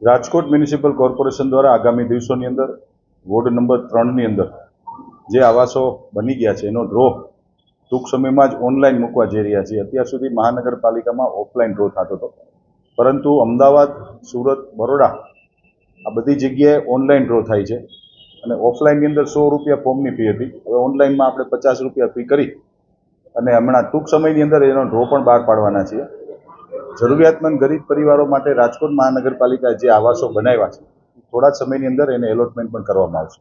Rajkot municipal corporation દ્વારા આગામી દિવસોની અંદર વોર્ડ નંબર 3ની અંદર જે આવાસો બની ગયા છે એનો ડ્રો ટૂંક સમયમાં જ ઓનલાઈન મૂકવા જઈ રહ્યા છીએ। અત્યાર સુધી મહાનગરપાલિકામાં ઓફલાઈન ડ્રો થતો હતો, પરંતુ અમદાવાદ, સુરત, બરોડા આ બધી જગ્યાએ ઓનલાઈન ડ્રો થાય છે અને ઓફલાઈનની અંદર 100 રૂપિયા ફોર્મની ફી હતી। હવે ઓનલાઈનમાં આપણે 50 રૂપિયા ફી કરી અને હમણાં ટૂંક સમયની અંદર એનો ડ્રો પણ બહાર પાડવાના છીએ। જરૂરિયાતમંદ ગરીબ પરિવારો માટે રાજકોટ મહાનગરપાલિકા જે આવાસો બનાવ્યા છે થોડા જ સમયની અંદર એને એલોટમેન્ટ પણ કરવામાં આવશે।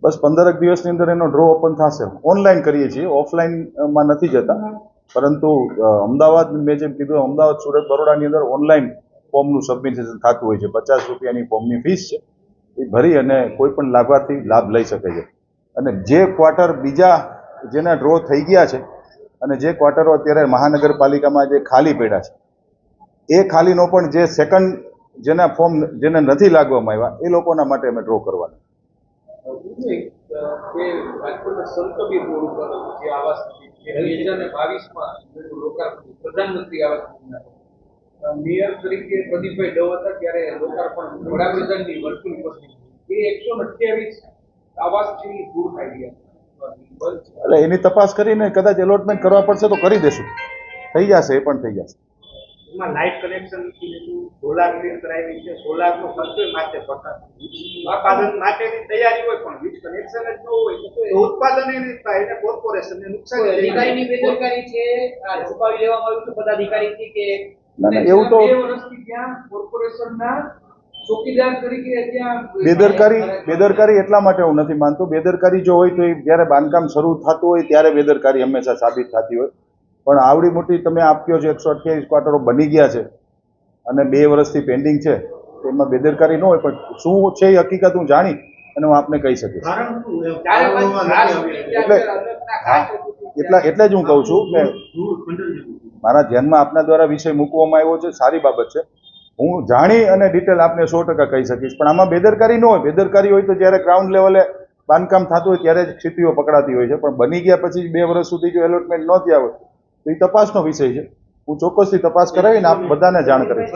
બસ 15 દિવસની અંદર એનો ડ્રો ઓપન થશે। ઓનલાઈન કરીએ છીએ, ઓફલાઈનમાં નથી જતા, પરંતુ અમદાવાદ મેં જેમ કીધું અમદાવાદ, સુરત, બરોડાની અંદર ઓનલાઈન ફોર્મનું સબમિશન થતું હોય છે। 50 રૂપિયાની ફોર્મની ફીસ છે, એ ભરી અને કોઈ પણ લાભાર્થી લાભ લઈ શકે છે। અને જે ક્વાર્ટર બીજા જેના ડ્રો થઈ ગયા છે અને જે ક્વાર્ટરો અત્યારે મહાનગરપાલિકામાં જે ખાલી પડ્યા છે એ ખાલીનો પણ જે સેકન્ડ જેના ફોર્મ જેને નથી લાગવામાં આવ્યા એ લોકોના માટે અમે ડ્રો કરવાના। પ્રધાનમંત્રી આવાસ મેયર તરીકે પ્રદીપભાઈ ડવ હતા ત્યારે લોકાર્પણ વડાપ્રધાનની વર્ચ્યુઅલ ઉપસ્થિતિ 128 આવાસ છે દૂર થઈ ગયા। એટલે એની તપાસ કરીને કદાચ એલોટમેન્ટ કરવા પડશે તો કરી દેશું, થઈ જશે, એ પણ થઈ જશે। એમાં લાઇટ કનેક્શન સોલાર ગ્રીડ કરાવી છે, સોલારનો ખર્ચો માથે પડતા ઉત્પાદન માટેની તૈયારી હોય પણ વીજ કનેક્શન જ ન હોય તો ઉત્પાદન એ નહીં થાય, એને કોર્પોરેશનને નુકસાન છે। અધિકારીની બેદરકારી છે, આ છુપાવી લેવામાં આવ્યું છે પદાધિકારીથી કે એવું તો 2 વર્ષથી ત્યાં કોર્પોરેશનના ચોકીદાર તરીકે ત્યાં બેદરકારી એટલા માટે હું નથી માનતો। બેદરકારી જો હોય તો એ જ્યારે બાંધકામ શરૂ થતું હોય ત્યારે બેદરકારી હંમેશા સાબિત થતી હોય, પણ આવડી મોટી તમે આપ્યો છો 128 ક્વાર્ટરો બની ગયા છે અને 2 વર્ષથી પેન્ડિંગ છે, એમાં બેદરકારી ન હોય, પણ શું છે એ હકીકત હું જાણી અને હું આપને કહી શકીશ। એટલે જ હું કહું છું કે મારા ધ્યાનમાં આપના દ્વારા વિષય મૂકવામાં આવ્યો છે, સારી બાબત છે, હું જાણી અને ડિટેલ આપને 100% કહી શકીશ। પણ આમાં બેદરકારી ન હોય, બેદરકારી હોય તો જ્યારે ગ્રાઉન્ડ લેવલે બાંધકામ થતું હોય ત્યારે જ સ્થિતિઓ પકડાતી હોય છે, પણ બની ગયા પછી 2 વર્ષ સુધી જો એલોટમેન્ટ ન થયા હોય તો એ તપાસનો વિષય છે। હું ચોક્કસથી તપાસ કરાવીને આપ બધાને જાણ કરીશ।